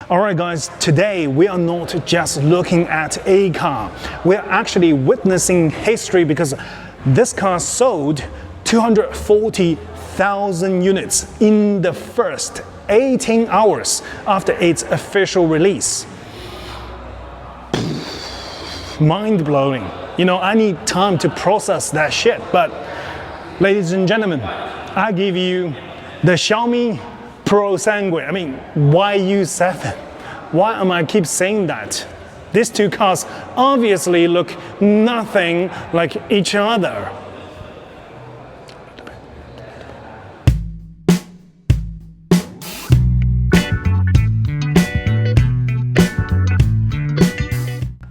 Alright guys, today we are not just looking at a car, we are actually witnessing history because this car sold 240,000 units in the first 18 hours after its official release. Mind-blowing. You know, I need time to process that shit, but ladies and gentlemen, I give you the Xiaomi Pro Sangue, YU7. Why am I keep saying that? These two cars obviously look nothing like each other.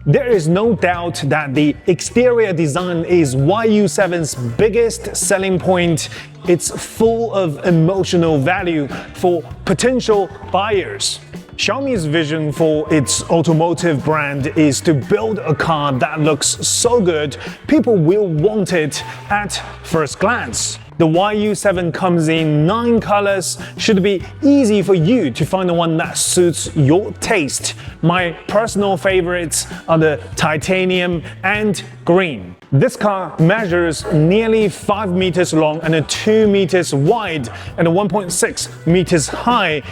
There is no doubt that the exterior design is YU7's biggest selling point. It's full of emotional value for potential buyers. Xiaomi's vision for its automotive brand is to build a car that looks so good, people will want it at first glance. The YU7 comes in 9 colors, should be easy for you to find the one that suits your taste. My personal favorites are the titanium and green. This car measures nearly 5 meters long and 2 meters wide and 1.6 meters high,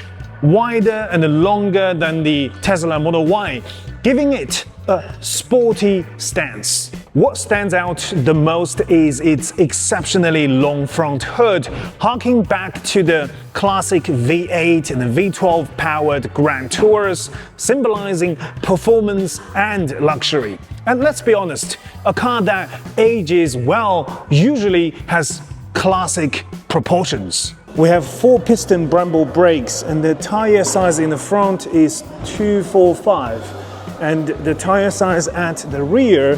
wider and longer than the Tesla Model Y, giving it a sporty stance. What stands out the most is its exceptionally long front hood, harking back to the classic V8 and V12 powered Grand Tours, symbolizing performance and luxury. And let's be honest, a car that ages well usually has classic proportions. We have 4-piston Brembo brakes and the tire size in the front is 245 and the tire size at the rear,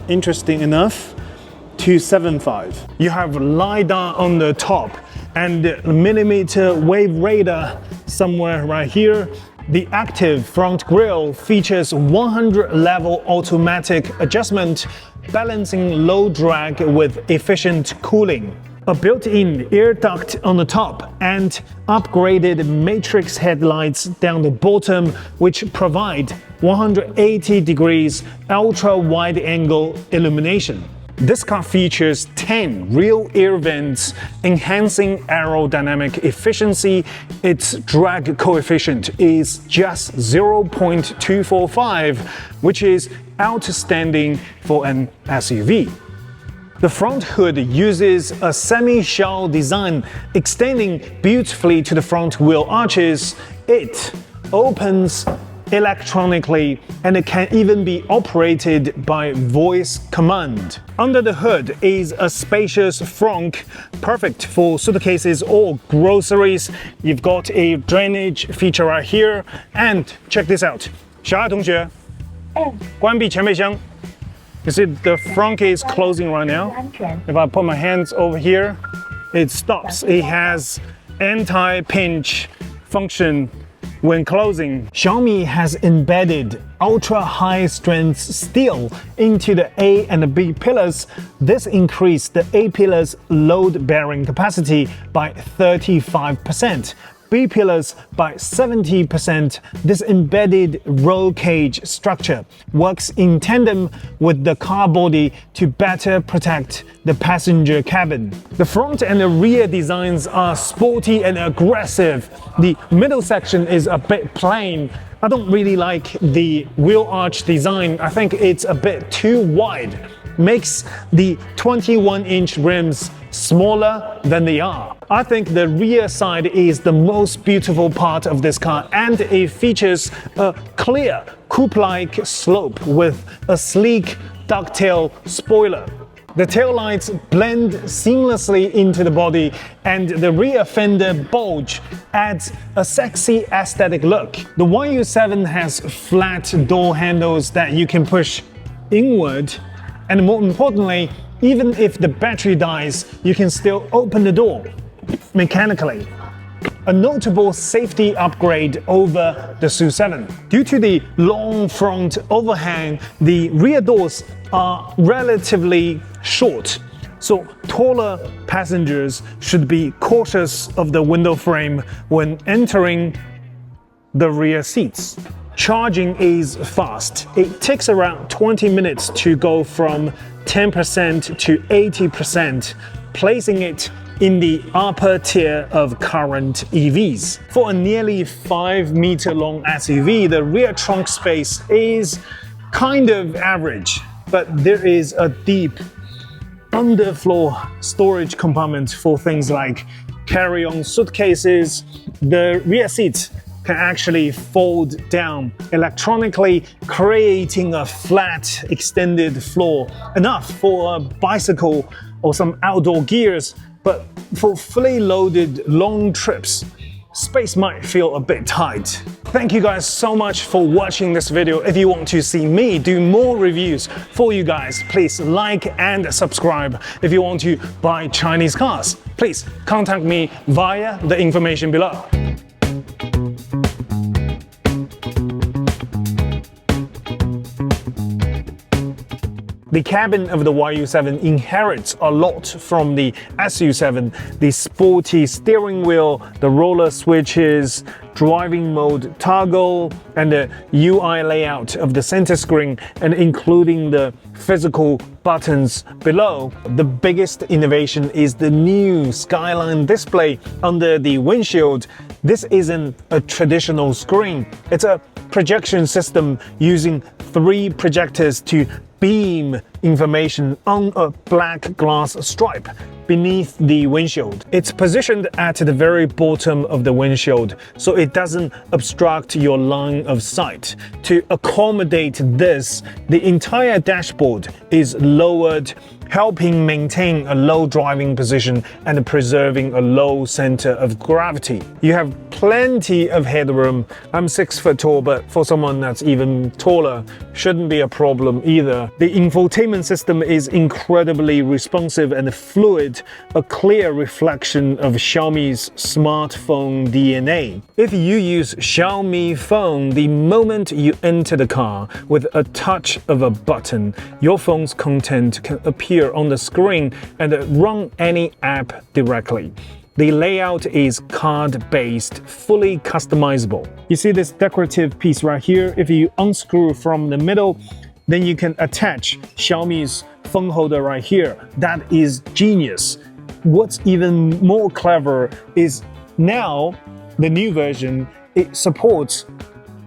interesting enough, 275. You have LiDAR on the top and millimeter wave radar somewhere right here. The active front grille features 100-level automatic adjustment, balancing low drag with efficient cooling. A built-in air duct on the top and upgraded matrix headlights down the bottom, which provide 180 degrees ultra-wide-angle illumination. This car features 10 real air vents, enhancing aerodynamic efficiency. Its drag coefficient is just 0.245, which is outstanding for an SUV. The front hood uses a semi-shell design extending beautifully to the front wheel arches. It opens electronically and it can even be operated by voice command. Under the hood is a spacious frunk, perfect for suitcases or groceries. You've got a drainage feature right here, and check this out. 小爱同学，关闭前备箱。 You see the front is closing right now. If I put my hands over here, it stops. It has anti-pinch function when closing. Xiaomi has embedded ultra-high strength steel into the A and the B pillars. This increased the A pillar's load-bearing capacity by 35%. B pillars by 70%. This embedded roll cage structure works in tandem with the car body to better protect the passenger cabin. The front and the rear designs are sporty and aggressive. The middle section is a bit plain. I don't really like the wheel arch design. I think it's a bit too wide. Makes the 21-inch rims smaller than they are. I think the rear side is the most beautiful part of this car, and it features a clear coupe-like slope with a sleek ducktail spoiler. The taillights blend seamlessly into the body, and the rear fender bulge adds a sexy aesthetic look. The YU7 has flat door handles that you can push inward, and more importantly, even if the battery dies, you can still open the door mechanically. A notable safety upgrade over the SU7. Due to the long front overhang, the rear doors are relatively short, so taller passengers should be cautious of the window frame when entering the rear seats. Charging is fast. It takes around 20 minutes to go from 10% to 80%, placing it in the upper tier of current EVs. For a nearly 5-meter long SUV, the rear trunk space is kind of average, but there is a deep underfloor storage compartment for things like carry-on suitcases. The rear seats can actually fold down electronically, creating a flat, extended floor, enough for a bicycle or some outdoor gears. But for fully loaded long trips, space might feel a bit tight. Thank you guys so much for watching this video. If you want to see me do more reviews for you guys, please like and subscribe. If you want to buy Chinese cars, please contact me via the information below. The cabin of the YU7 inherits a lot from the SU7, the sporty steering wheel, the roller switches, driving mode toggle, and the UI layout of the center screen, and including the physical buttons below. The biggest innovation is the new Skyline display under the windshield. This isn't a traditional screen. It's a projection system using 3 projectors to beam information on a black glass stripe beneath the windshield. It's positioned at the very bottom of the windshield, so it doesn't obstruct your line of sight. To accommodate this, the entire dashboard is lowered, helping maintain a low driving position and preserving a low center of gravity. You have plenty of headroom. I'm 6 foot tall, but for someone that's even taller, shouldn't be a problem either. The infotainment system is incredibly responsive and fluid, a clear reflection of Xiaomi's smartphone DNA. If you use Xiaomi phone, the moment you enter the car with a touch of a button, your phone's content can appear on the screen and run any app directly. The layout is card-based, fully customizable. You see this decorative piece right here? If you unscrew from the middle, then you can attach Xiaomi's phone holder right here. That is genius. What's even more clever is now the new version, it supports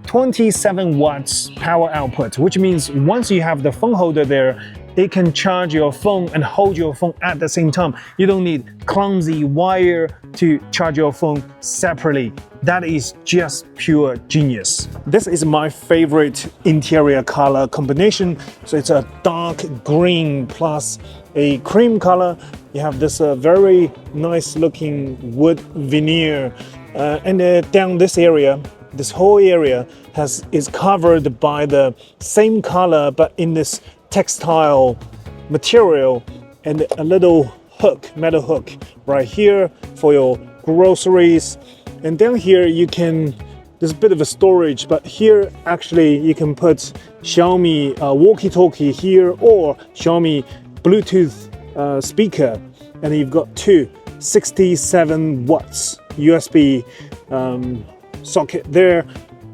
27 watts power output, which means once you have the phone holder there, it can charge your phone and hold your phone at the same time. You don't need clumsy wire to charge your phone separately. That is just pure genius. This is my favorite interior color combination. So it's a dark green plus a cream color. You have this very nice looking wood veneer. And down this area, this whole area is covered by the same color, but in this textile material, and a little hook, metal hook right here for your groceries. And down here there's a bit of a storage, but here actually you can put Xiaomi walkie-talkie here or Xiaomi Bluetooth speaker, and you've got 2 67 watts USB socket there,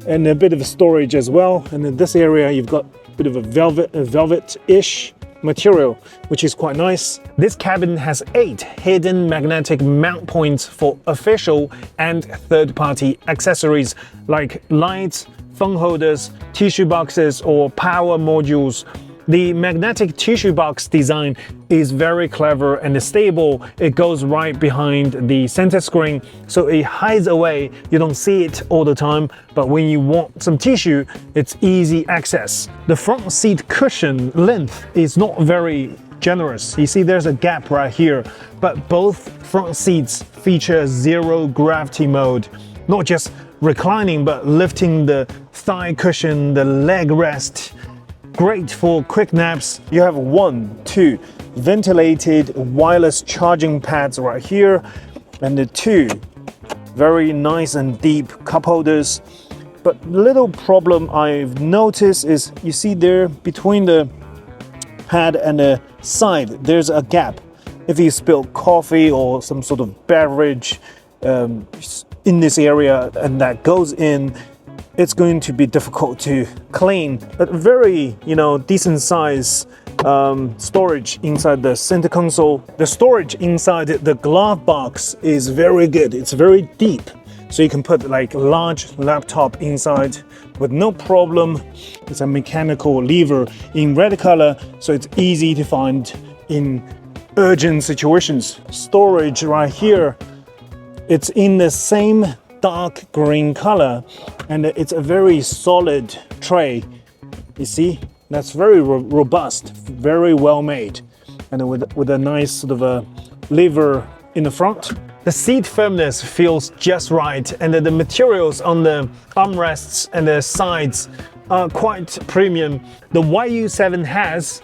and a bit of a storage as well. And in this area you've got a bit of a velvet-ish material, which is quite nice. This cabin has 8 hidden magnetic mount points for official and third-party accessories like lights, phone holders, tissue boxes, or power modules. The magnetic tissue box design is very clever and stable. It goes right behind the center screen, so it hides away. You don't see it all the time, but when you want some tissue, it's easy access. The front seat cushion length is not very generous. You see there's a gap right here, but both front seats feature zero gravity mode. Not just reclining, but lifting the thigh cushion, the leg rest. Great for quick naps. You have 1, 2 ventilated wireless charging pads right here, and the 2 very nice and deep cup holders. But little problem I've noticed is, you see there between the pad and the side, there's a gap. If you spill coffee or some sort of beverage in this area and that goes in, it's going to be difficult to clean. A very, decent size storage inside the center console. The storage inside the glove box is very good. It's very deep, so you can put like a large laptop inside with no problem. It's a mechanical lever in red color, so it's easy to find in urgent situations. Storage right here, it's in the same dark green color, and it's a very solid tray. You see, that's very robust, very well made, and with a nice sort of a lever in the front. The seat firmness feels just right, and the materials on the armrests and the sides are quite premium. The YU7 has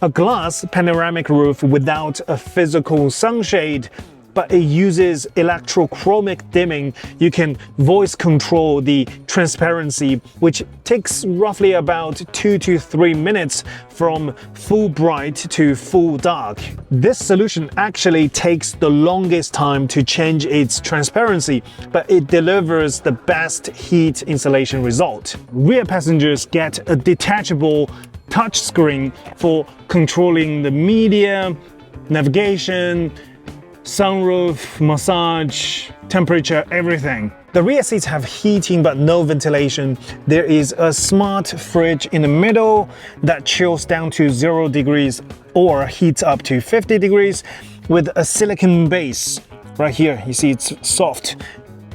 a glass panoramic roof without a physical sunshade, but it uses electrochromic dimming. You can voice control the transparency, which takes roughly about 2 to 3 minutes from full bright to full dark. This solution actually takes the longest time to change its transparency, but it delivers the best heat insulation result. Rear passengers get a detachable touchscreen for controlling the media, navigation, sunroof, massage, temperature, everything. The rear seats have heating but no ventilation. There is a smart fridge in the middle that chills down to 0 degrees or heats up to 50 degrees with a silicone base. Right here, you see it's soft.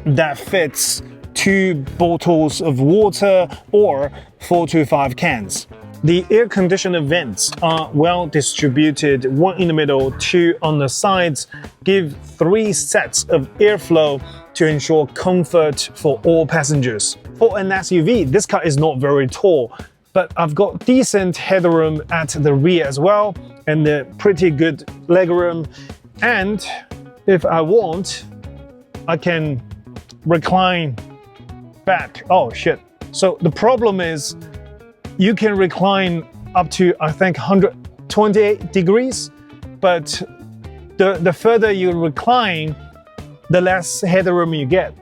That fits 2 bottles of water or 4 to 5 cans. The air conditioner vents are well distributed, 1 in the middle, 2 on the sides, give 3 sets of airflow to ensure comfort for all passengers. For an SUV, this car is not very tall, but I've got decent headroom at the rear as well, and a pretty good legroom. And if I want, I can recline back. Oh shit. So the problem is, you can recline up to, I think, 128 degrees, but the further you recline, the less headroom you get.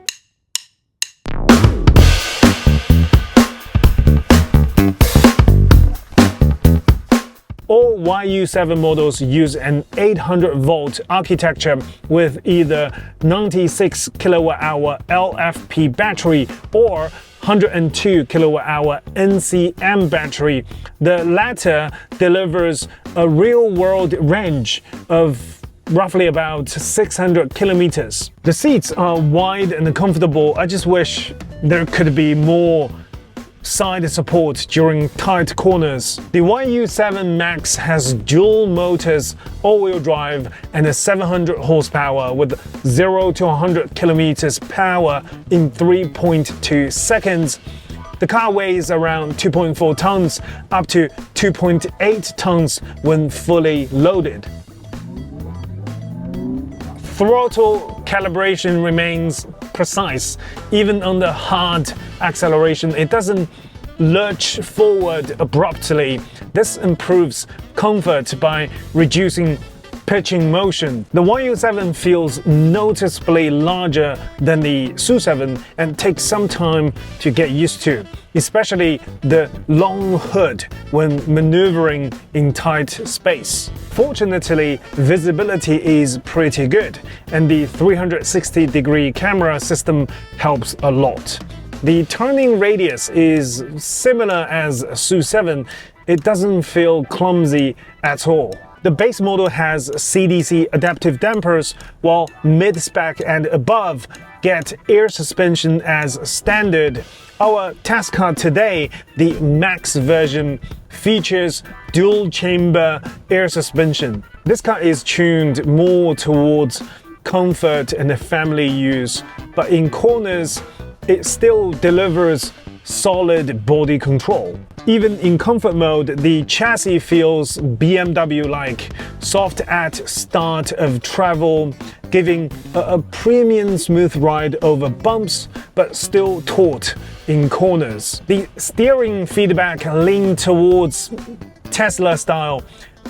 All YU7 models use an 800-volt architecture with either 96 kWh LFP battery or 102 kWh NCM battery. The latter delivers a real-world range of roughly about 600 kilometers. The seats are wide and comfortable. I just wish there could be more side support during tight corners. The YU7 Max has dual motors, all-wheel drive, and a 700 horsepower with 0 to 100 kilometers power in 3.2 seconds. The car weighs around 2.4 tons, up to 2.8 tons when fully loaded. Throttle calibration remains precise. Even on the hard acceleration, it doesn't lurch forward abruptly. This improves comfort by reducing pitching motion. The YU7 feels noticeably larger than the SU7 and takes some time to get used to, especially the long hood when maneuvering in tight space. Fortunately, visibility is pretty good, and the 360-degree camera system helps a lot. The turning radius is similar as SU7. It doesn't feel clumsy at all. The base model has CDC adaptive dampers, while mid-spec and above get air suspension as standard. Our test car today, the Max version, features dual-chamber air suspension. This car is tuned more towards comfort and family use, but in corners, it still delivers solid body control. Even in comfort mode, the chassis feels BMW-like, soft at start of travel, giving a premium smooth ride over bumps, but still taut in corners. The steering feedback leans towards Tesla style,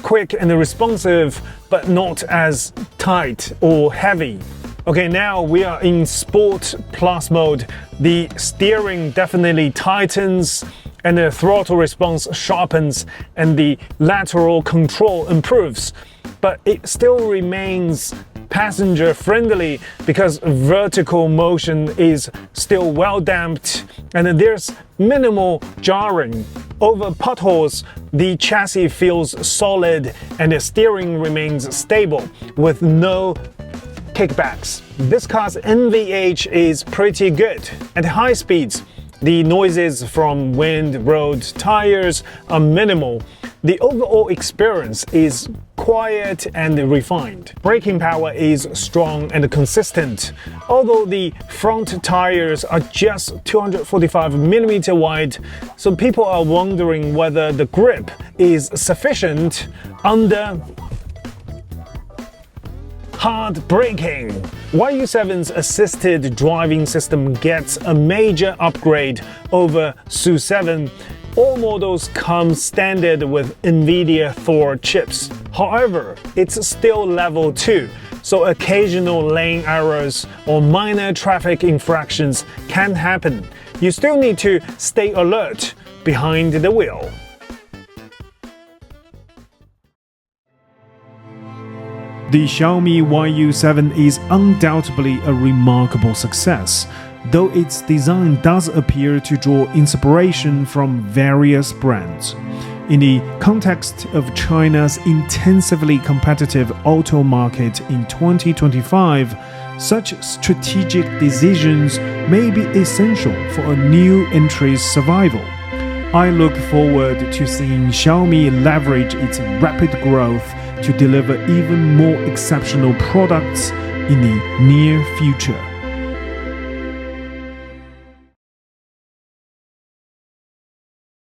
quick and responsive, but not as tight or heavy. Okay, now we are in Sport Plus mode. The steering definitely tightens, and the throttle response sharpens, and the lateral control improves. But it still remains passenger friendly because vertical motion is still well damped and there's minimal jarring. Over potholes, the chassis feels solid and the steering remains stable with no kickbacks. This car's NVH is pretty good. At high speeds, the noises from wind, road, tires are minimal. The overall experience is quiet and refined. Braking power is strong and consistent. Although the front tires are just 245mm wide, so people are wondering whether the grip is sufficient under hard braking. YU7's assisted driving system gets a major upgrade over SU7. All models come standard with NVIDIA Thor chips. However, it's still level 2, so occasional lane errors or minor traffic infractions can happen. You still need to stay alert behind the wheel. The Xiaomi YU7 is undoubtedly a remarkable success, though its design does appear to draw inspiration from various brands. In the context of China's intensively competitive auto market in 2025, such strategic decisions may be essential for a new entry's survival. I look forward to seeing Xiaomi leverage its rapid growth to deliver even more exceptional products in the near future.